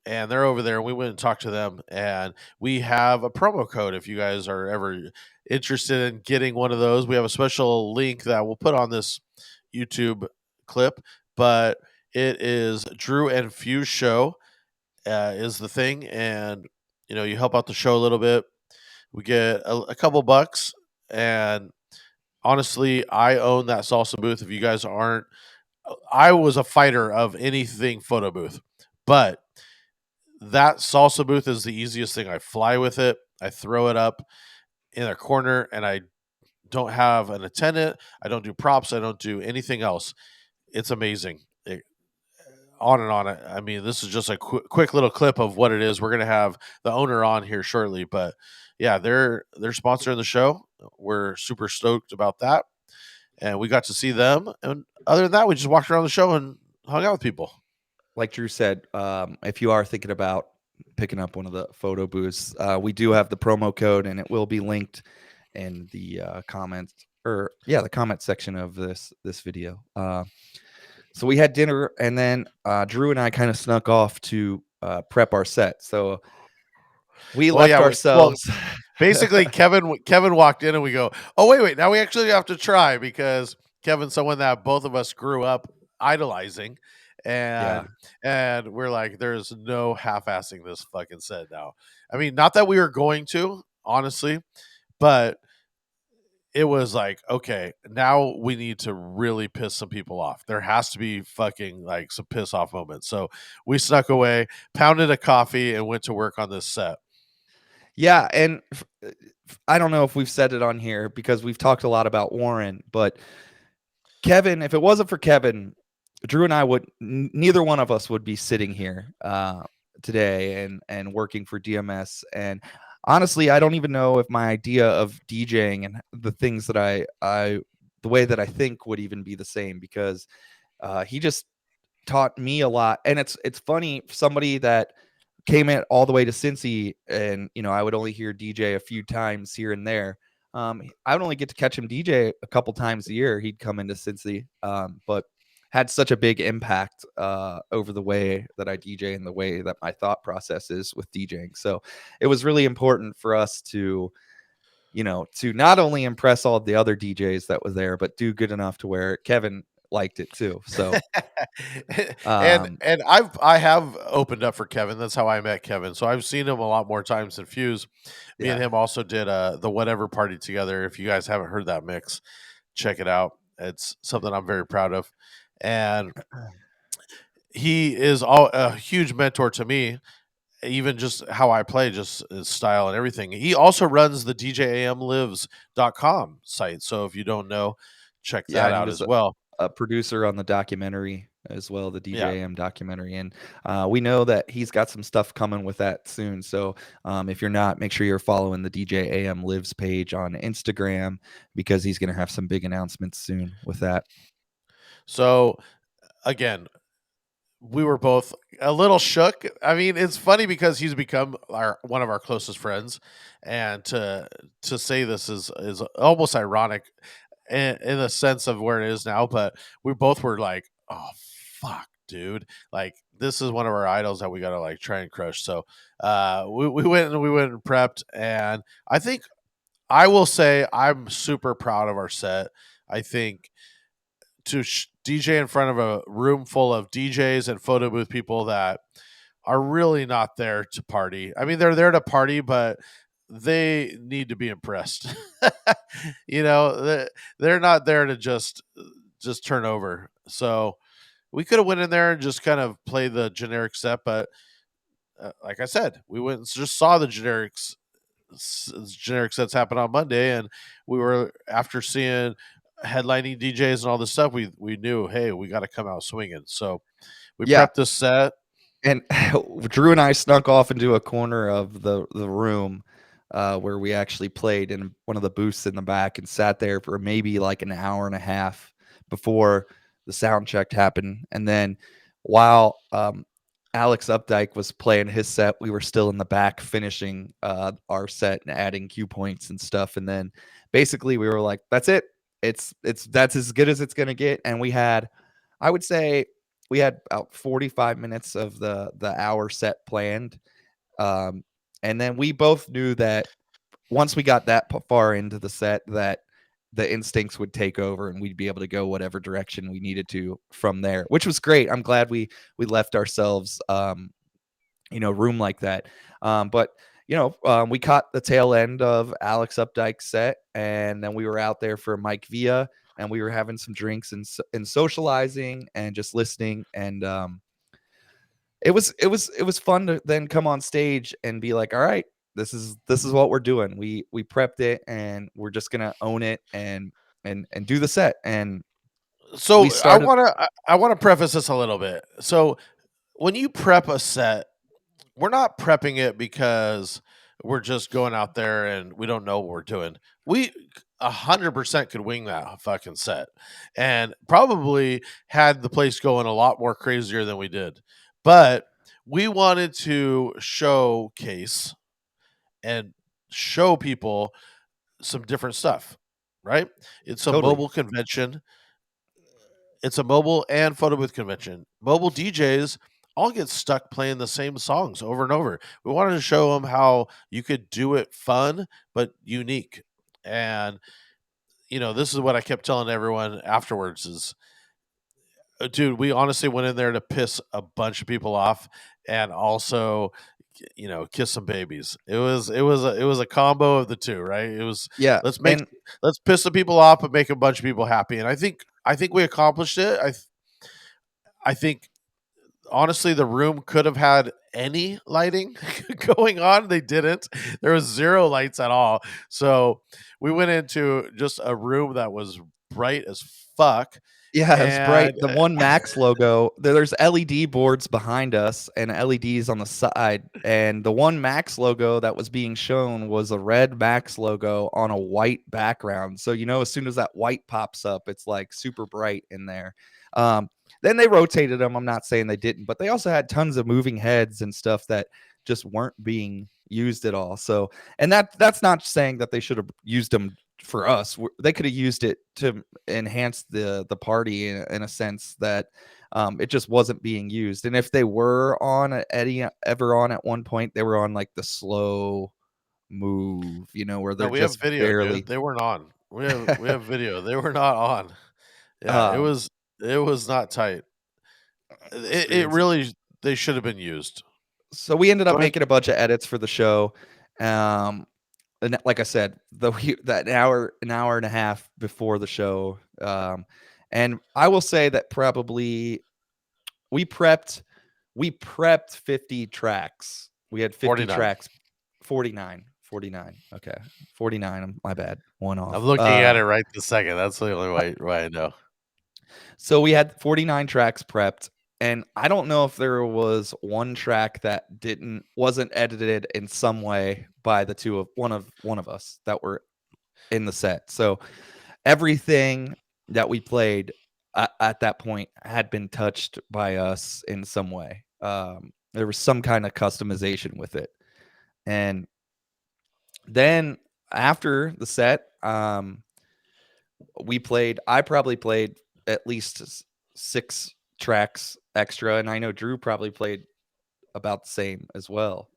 And they're over there. We went and talked to them, and we have a promo code if you guys are ever interested in getting one of those. We have a special link that we'll put on this YouTube clip, but it is Drew and Fuse Show is the thing, and you help out the show a little bit. We get a couple bucks, and honestly, I own that salsa booth. If you guys aren't, I was a fighter of anything photo booth, but that salsa booth is the easiest thing. I fly with it. I throw it up in a corner, and I don't have an attendant. I don't do props. I don't do anything else. It's amazing. On and on. I mean, this is just a quick little clip of what it is. We're gonna have the owner on here shortly, but yeah, they're sponsoring the show. We're super stoked about that, and we got to see them. And other than that, we just walked around the show and hung out with people. like Drew said, if you are thinking about picking up one of the photo booths, we do have the promo code and it will be linked in the comments or the comment section of this video. So we had dinner and then Drew and I kind of snuck off to prep our set. So we left ourselves. Basically, Kevin walked in and we go, oh wait, now we actually have to try because Kevin's someone that both of us grew up idolizing, and we're like, there's no half-assing this fucking set now. I mean, not that we were going to, honestly, but it was like, okay, now we need to really piss some people off. There has to be fucking like some piss off moments. So we snuck away, pounded a coffee, and went to work on this set. Yeah, and I don't know if we've said it on here because we've talked a lot about Warren, but Kevin, if it wasn't for Kevin, Drew and I neither one of us would be sitting here today and working for DMS. And honestly, I don't even know if my idea of DJing and the things that the way that I think would even be the same because he just taught me a lot. And it's funny, somebody that came in all the way to Cincy and, I would only hear DJ a few times here and there. I would only get to catch him DJ a couple times a year. He'd come into Cincy, but had such a big impact over the way that I DJ and the way that my thought process is with DJing. So it was really important for us to not only impress all the other DJs that was there, but do good enough to where Kevin liked it too. So and I have opened up for Kevin. That's how I met Kevin. So I've seen him a lot more times than Fuse. Me and him also did the whatever party together. If you guys haven't heard that mix, check it out. It's something I'm very proud of. And he is a huge mentor to me, even just how I play, just his style and everything. He also runs the DJAMLives.com site. So if you don't know, check that out as well. A producer on the documentary as well, the DJM documentary. And we know that he's got some stuff coming with that soon. So if you're not, make sure you're following the DJ AM Lives page on Instagram because he's going to have some big announcements soon with that. So again, we were both a little shook. I mean, it's funny because he's become one of our closest friends, and to say this is almost ironic in the sense of where it is now. But we both were like, "Oh fuck, dude, like this is one of our idols that we gotta like try and crush. So we went and prepped, and I will say I'm super proud of our set. I think to DJ in front of a room full of DJs and photo booth people that are really not there to party. I mean, they're there to party, but they need to be impressed. You know, they're not there to just turn over. So we could have went in there and just kind of play the generic set, but like I said, we went and just saw the generic sets happen on Monday, and we were after seeing headlining DJs and all this stuff. We knew, hey, we got to come out swinging. So we Yeah. prepped this set. And Drew and I snuck off into a corner of the room where we actually played in one of the booths in the back and sat there for maybe like an hour and a half before the sound check happened. And then while Alex Updike was playing his set, we were still in the back finishing our set and adding cue points and stuff. And then basically we were like, that's it. That's as good as it's gonna get. And we had, I would say, we had about 45 minutes of the hour set planned. And then we both knew that once we got that far into the set, that the instincts would take over and we'd be able to go whatever direction we needed to from there, which was great. I'm glad we left ourselves, room like that. But we caught the tail end of Alex Updike's set, and then we were out there for Mike Villa, and we were having some drinks and socializing and just listening. And it was fun to then come on stage and be like, all right, this is what we're doing. We prepped it, and we're just gonna own it and do the set. And So we started. I want to preface this a little bit. So when you prep a set, we're not prepping it because we're just going out there and we don't know what we're doing. We 100% could wing that fucking set and probably had the place going a lot more crazier than we did. But we wanted to showcase and show people some different stuff, right? It's a Totally. mobile convention. It's a mobile and photo booth convention. Mobile DJs all get stuck playing the same songs over and over. We wanted to show them how you could do it fun but unique. And this is what I kept telling everyone afterwards is, dude, we honestly went in there to piss a bunch of people off and also kiss some babies. It was a combo of the two, right? It was Yeah. let's piss some people off but make a bunch of people happy. And I think we accomplished it. I think honestly the room could have had any lighting going on. They didn't. There was zero lights at all. So we went into just a room that was bright as fuck. Yeah, it's bright. And The one Max logo, there's LED boards behind us and LEDs on the side. And the one Max logo that was being shown was a red Max logo on a white background. So, as soon as that white pops up, it's like super bright in there. Then they rotated them. I'm not saying they didn't, but they also had tons of moving heads and stuff that just weren't being used at all. So, and that's not saying that they should have used them for us. They could have used it to enhance the party in a sense that it just wasn't being used. And if they were on ever on at one point, they were on like the slow move, where they're no, we have just video, barely. dude. They weren't on. We have video. They were not on. Yeah, it um, was not tight. It experience. really they should have been used. So we ended Go up ahead. making a bunch of edits for the show. And like I said, that an hour and a half before the show. And I will say that probably we prepped 50 tracks. We had 50 49. tracks. 49. Okay. 49. My bad. One off. I'm looking at it right this second. That's the only why I know. So we had 49 tracks prepped, and I don't know if there was one track that wasn't edited in some way by one of us that were in the set. So everything that we played at that point had been touched by us in some way. There was some kind of customization with it. And then after the set, I probably played at least 6 tracks extra, and I know Drew probably played about the same as well.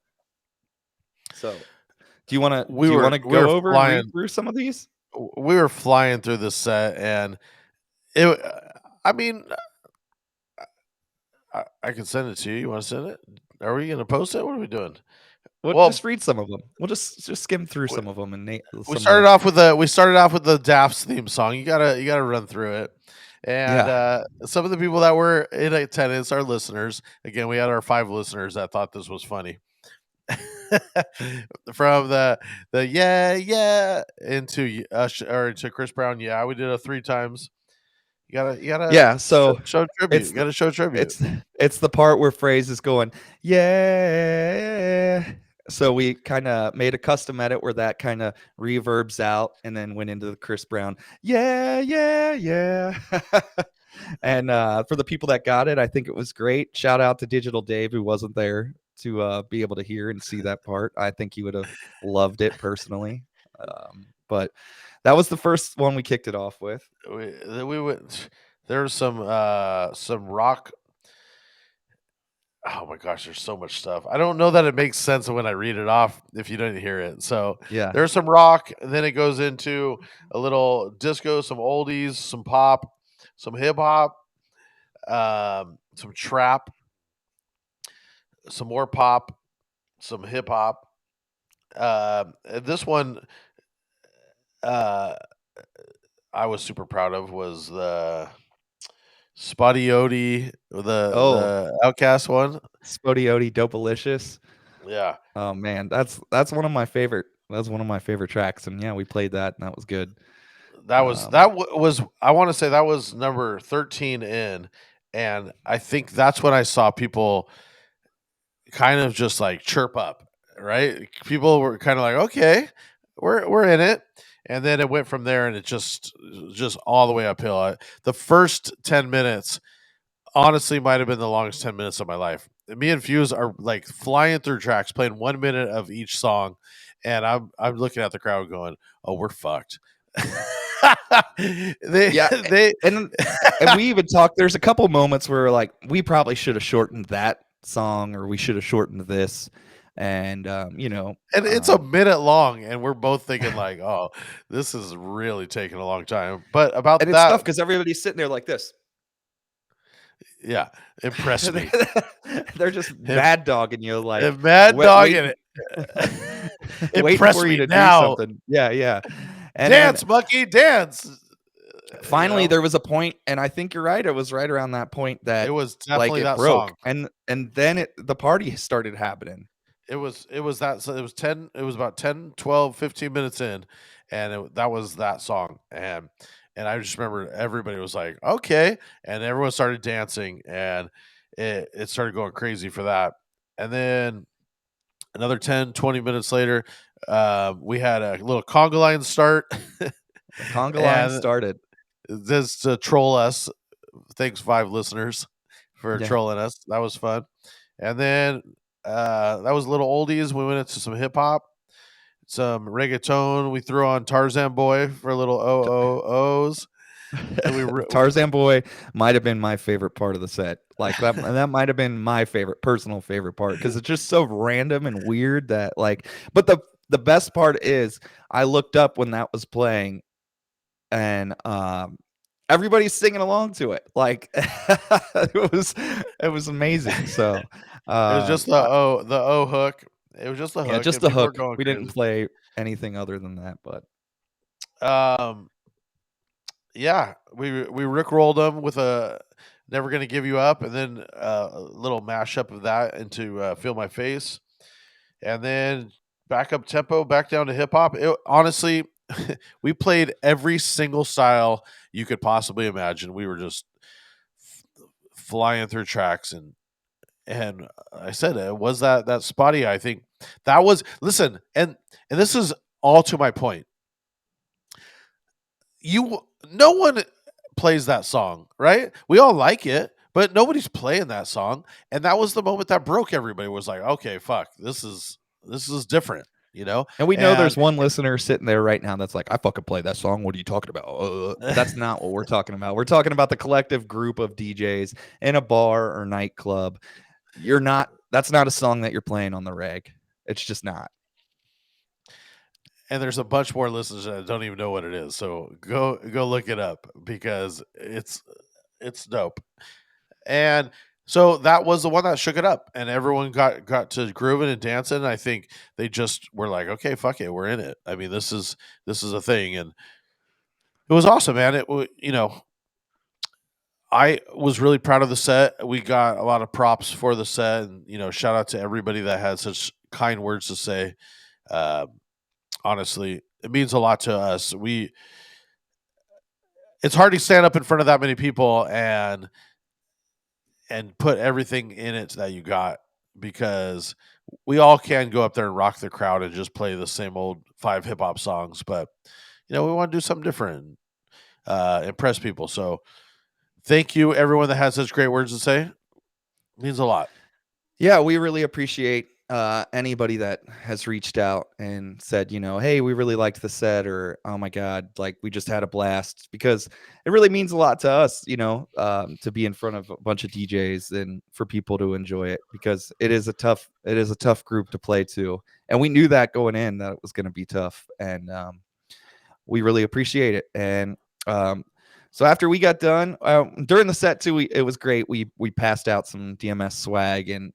So, do you want to We were we go were over and read flying through some of these? we were flying through the set, and it. I mean, I can send it to you. You want to send it? Are we going to post it? What are we doing? We'll Well, just read some of them. We'll just skim through we, some of them and we some of started the off with the Daft's theme song. You gotta run through it. And yeah. some of the people that were in attendance, our listeners. Again, we had our 5 listeners that thought this was funny. From the yeah into or into Chris Brown. Yeah, we did it 3 times. You gotta Yeah, so show tribute. it's You gotta show tribute. it's it's the part where phrase is going, yeah. So we kind of made a custom edit where that kind of reverbs out and then went into the Chris Brown, yeah. And for the people that got it, I think it was great. Shout out to Digital Dave, who wasn't there to be able to hear and see that part. I think he would have loved it personally. But that was the first one we kicked it off with. We went. There was some rock. Oh my gosh, there's so much stuff. I don't know that it makes sense when I read it off if you didn't hear it. So Yeah. there's some rock, and then it goes into a little disco, some oldies, some pop, some hip hop, some trap, some more pop, some hip hop. This one uh, I was super proud of was the Spotty Odie, Oh, the Outcast one. Spodioti Dopalicious. Yeah, Oh man, that's one of my favorite. That's one of my favorite tracks, and yeah, we played that, and that was good. Um, was I want to say that was number 13 in, and I think that's when I saw people kind of just like chirp up, right? People were kind of like, okay, we're in it, and then it went from there, and it just all the way uphill. The first 10 minutes honestly might have been the longest 10 minutes of my life. Me and Fuse are like flying through tracks, playing 1 minute of each song, and I'm looking at the crowd going, "Oh, we're fucked." they yeah, they and we even talked. There's a couple moments where like we probably should have shortened that song, or we should have shortened this, and and it's a minute long, and we're both thinking like, "Oh, this is really taking a long time." But about and it's that, tough because everybody's sitting there like this. yeah, impress me. They're just Im- mad dogging you, like Mad dog in waiting, it. waiting Impress for you me to do now. something. Yeah. And then Dance, monkey, dance. finally there was a point, and I think you're right. It was right around that point It that was like definitely it that broke, song. and then the party started happening. It was that, so it was 10, it was about 10, 12, 15 minutes in, and that was that song. And I just remember everybody was like, okay, and everyone started dancing, and it started going crazy for that. And then another 10, 20 minutes later, we had a little conga line start. The conga line And started. just to troll us. Thanks, 5 listeners, for Yeah. trolling us. That was fun. And then that was a little oldies. We went into some hip hop, some reggaeton. We threw on Tarzan Boy for a little OOOs. And Tarzan Boy might have been my favorite part of the set. Like that might have been my personal favorite part, because it's just so random and weird that like. But the best part is I looked up when that was playing, and everybody's singing along to it. Like it was amazing. So it was just the O hook. It was just the hook. yeah, just And the people were hook. going We didn't crazy. play anything other than that, but Um, yeah, we rickrolled them with a "Never Gonna Give You Up," and then a little mashup of that into "Feel My Face," and then back up tempo, back down to hip hop. Honestly, we played every single style you could possibly imagine. We were just flying through tracks, and I said it was that spotty. I think that was, listen, and this is all to my point. No one plays that song, right? We all like it, but nobody's playing that song. And that was the moment that broke everybody. Was like, okay, fuck, this is different. And we know And there's one listener sitting there right now that's like, I fucking play that song. What are you talking about? But that's not what we're talking about. We're talking about the collective group of DJs in a bar or nightclub. That's not a song that you're playing on the reg. It's just not. and there's a bunch more listeners that don't even know what it is. So go look it up because it's dope. And so that was the one that shook it up, and everyone got to grooving and dancing. I think they just were like, okay, fuck it, we're in it. I mean, this is a thing, and it was awesome, man. I was really proud of the set. We got a lot of props for the set, and shout out to everybody that had such kind words to say. Um, Honestly, it means a lot to us. It's hard to stand up in front of that many people and put everything in it that you got, because we all can go up there and rock the crowd and just play the same old 5 hip hop songs, but we want to do something different, impress people. So thank you, everyone that has such great words to say. It means a lot. Yeah, we really appreciate anybody that has reached out and said, hey, we really liked the set, or oh my God, like we just had a blast, because it really means a lot to us, to be in front of a bunch of DJs and for people to enjoy it, because it is a tough group to play to, and we knew that going in that it was going to be tough, and we really appreciate it. And so after we got done, during the set too, it was great. We passed out some DMS swag, and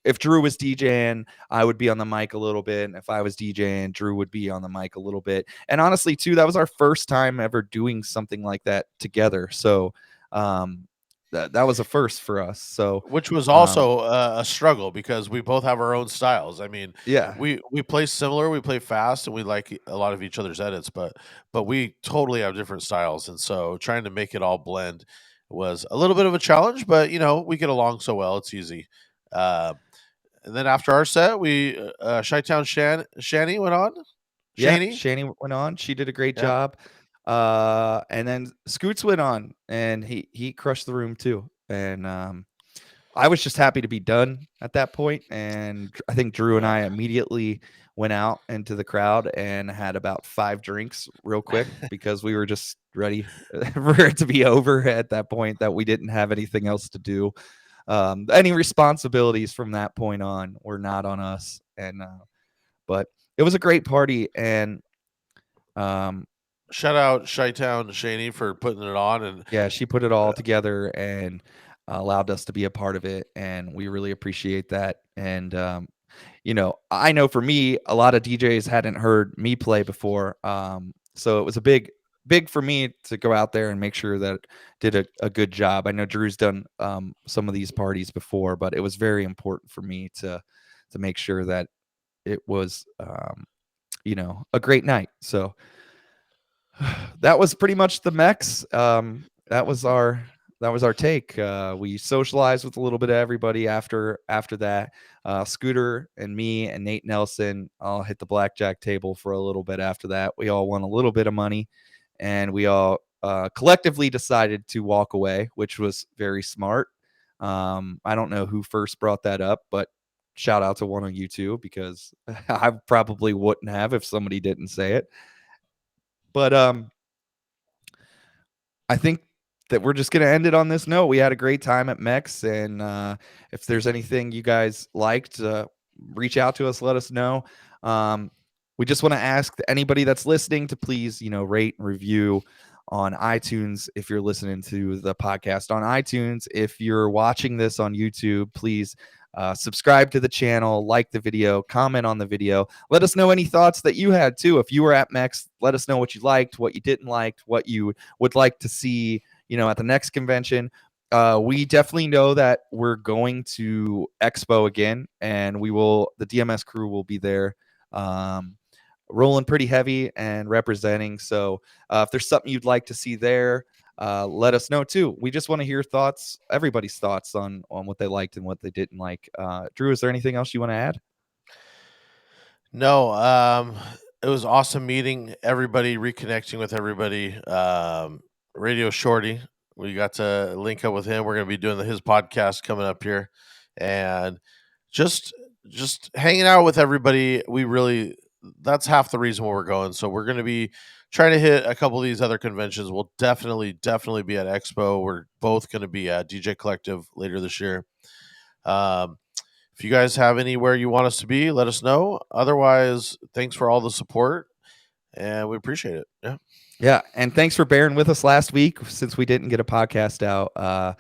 if Drew was DJing, I would be on the mic a little bit, and if I was DJing, Drew would be on the mic a little bit. And honestly, too, that was our first time ever doing something like that together. So that was a first for us. So Which was um, also a struggle because we both have our own styles. I mean, yeah, we play similar, we play fast, and we like a lot of each other's edits, but we totally have different styles, and so trying to make it all blend was a little bit of a challenge. But we get along so well, it's easy. Uh, and then after our set, we Chitown Shani went on. yeah, Shani, Shani went on. She did a great yeah. job. And then Scoots went on, and he crushed the room too. And I was just happy to be done at that point, and I think Drew and I immediately went out into the crowd and had about 5 drinks real quick, because we were just ready for it to be over at that point, that we didn't have anything else to do. Any responsibilities from that point on were not on us, and but it was a great party, and um, Shout out Chitown Shani for putting it on, and yeah, she put it all together and allowed us to be a part of it, and we really appreciate that. And I know for me, a lot of DJs hadn't heard me play before, so it was a big for me to go out there and make sure that it did a good job. I know Drew's done some of these parties before, but it was very important for me to make sure that it was a great night. So that was pretty much the MEX. That was our take. We socialized with a little bit of everybody after that. Scooter and me and Nate Nelson all hit the blackjack table for a little bit after that. We all won a little bit of money, and we all collectively decided to walk away, which was very smart. I don't know who first brought that up, but shout out to one of you two, because I probably wouldn't have if somebody didn't say it. But I think that we're just going to end it on this note. We had a great time at MEX, and if there's anything you guys liked, reach out to us, let us know. We just want to ask anybody that's listening to please, rate and review on iTunes if you're listening to the podcast on iTunes. If you're watching this on YouTube, please subscribe to the channel, like the video, comment on the video. Let us know any thoughts that you had too. If you were at MEX, let us know what you liked, what you didn't like, what you would like to see, at the next convention. We definitely know that we're going to Expo again, and the DMS crew will be there, rolling pretty heavy and representing. So if there's something you'd like to see there, let us know too. We just want to hear thoughts, everybody's thoughts on what they liked and what they didn't like. Drew, is there anything else you want to add? No, it was awesome meeting everybody, reconnecting with everybody. Radio Shorty, we got to link up with him. We're going to be doing his podcast coming up here, and just just hanging out with everybody. That's half the reason why we're going. So we're going to be trying to hit a couple of these other conventions. We'll definitely be at Expo. We're both going to be at DJ Collective later this year. If you guys have anywhere you want us to be, let us know. Otherwise, thanks for all the support, and we appreciate it. Yeah. Yeah, and thanks for bearing with us last week since we didn't get a podcast out.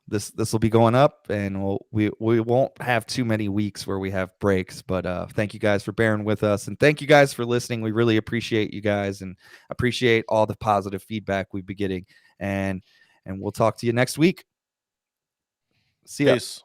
This will be going up, and we won't have too many weeks where we have breaks. But thank you guys for bearing with us, and thank you guys for listening. We really appreciate you guys, and appreciate all the positive feedback we've been getting. And we'll talk to you next week. See ya. Peace.